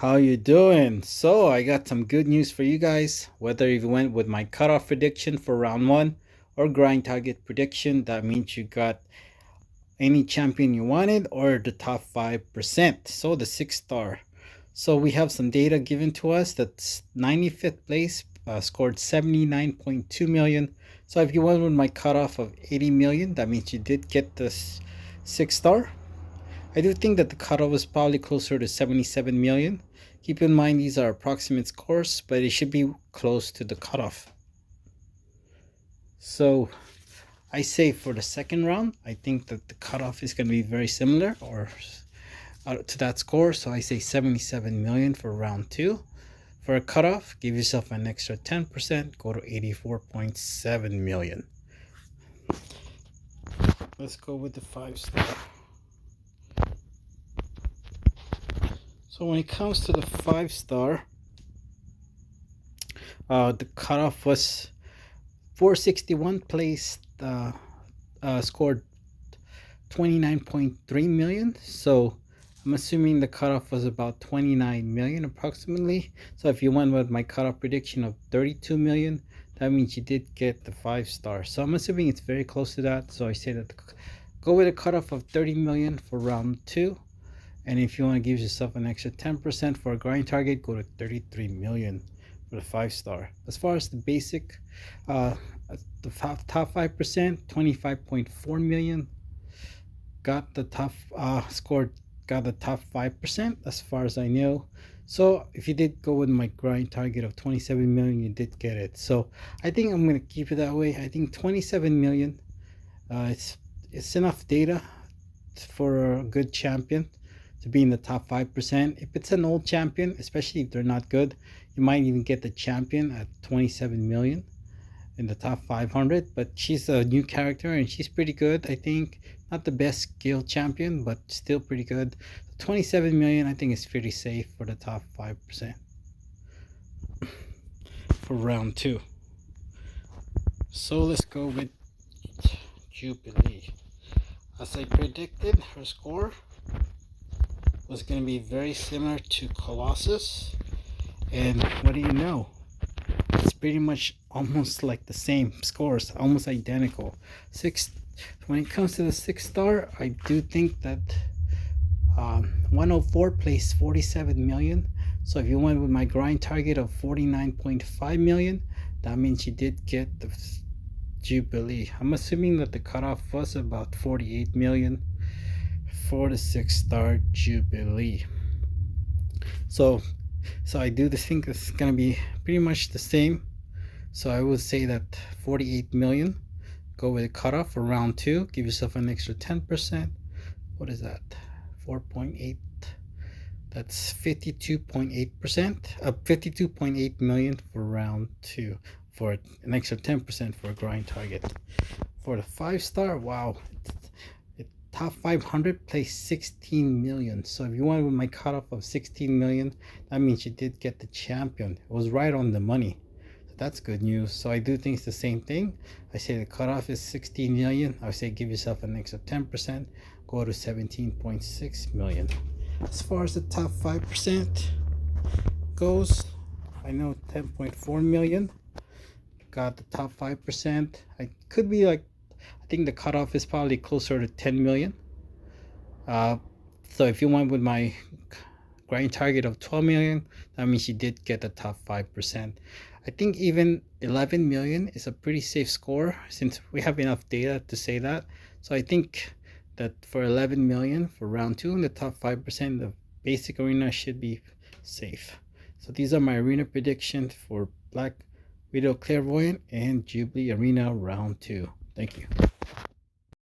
How you doing? So I got some good news for you guys. Whether you went with my cutoff prediction for round one or grind target prediction, that means you got any champion you wanted or the top 5%. So the 6 star. So we have some data given to us that 95th place scored 79.2 million. So if you went with my cutoff of 80 million, that means you did get this 6 star. I do think that the cutoff was probably closer to 77 million. Keep in mind these are approximate scores, but it should be close to the cutoff. So I say for the second round, I think that the cutoff is going to be very similar or to that score. So I say 77 million for round two. For a cutoff, give yourself an extra 10%, go to 84.7 million. Let's go with the 5 star. So when it comes to the 5 star, the cutoff was 461 placed, scored 29.3 million. So I'm assuming the cutoff was about 29 million approximately. So if you went with my cutoff prediction of 32 million, that means you did get the 5 star. So I'm assuming it's very close to that. So I say that go with a cutoff of 30 million for round two. And if you want to give yourself an extra 10% for a grind target, go to 33 million for the 5 star. As far as the basic, the top 5%, 25.4 million. Got the top got the top 5% as far as I know. So if you did go with my grind target of 27 million, you did get it. So I think I'm going to keep it that way. I think 27 million, it's enough data for a good champion to be in the top 5%. If it's an old champion, especially if they're not good, you might even get the champion at 27 million in the top 500. But she's a new character and she's pretty good. I think not the best skill champion, but still pretty good. 27 million I think is pretty safe for the top 5% for round two. So let's go with Jubilee. As I predicted, her score was going to be very similar to Colossus, and what do you know, it's pretty much almost like the same scores, almost identical. When it comes to the 6 star, I do think that 104 placed 47 million. So if you went with my grind target of 49.5 million, that means you did get the Jubilee. I'm assuming that the cutoff was about 48 million for the 6 star Jubilee. So I do think it's gonna be pretty much the same. So I would say that 48 million. Go with a cutoff for round two. Give yourself an extra 10%. What is that? 4.8. That's 52.8%. 52.8 million for round two for an extra 10% for a grind target. For the 5 star, wow. Top 500 placed 16 million. So if you went with my cutoff of 16 million, that means you did get the champion. It was right on the money. So that's good news. So I do think it's the same thing. I say the cutoff is 16 million. I say give yourself an extra 10%. Go to 17.6 million. As far as the top 5% goes, I know 10.4 million. Got the top 5%. I could be like, I think the cutoff is probably closer to 10 million. So if you went with my grind target of 12 million, that means you did get the top 5%. I think even 11 million is a pretty safe score since we have enough data to say that. So I think that for 11 million for round two in the top 5%, the basic arena should be safe. So these are my arena predictions for Black Widow Clairvoyant and Jubilee Arena round two. Thank you.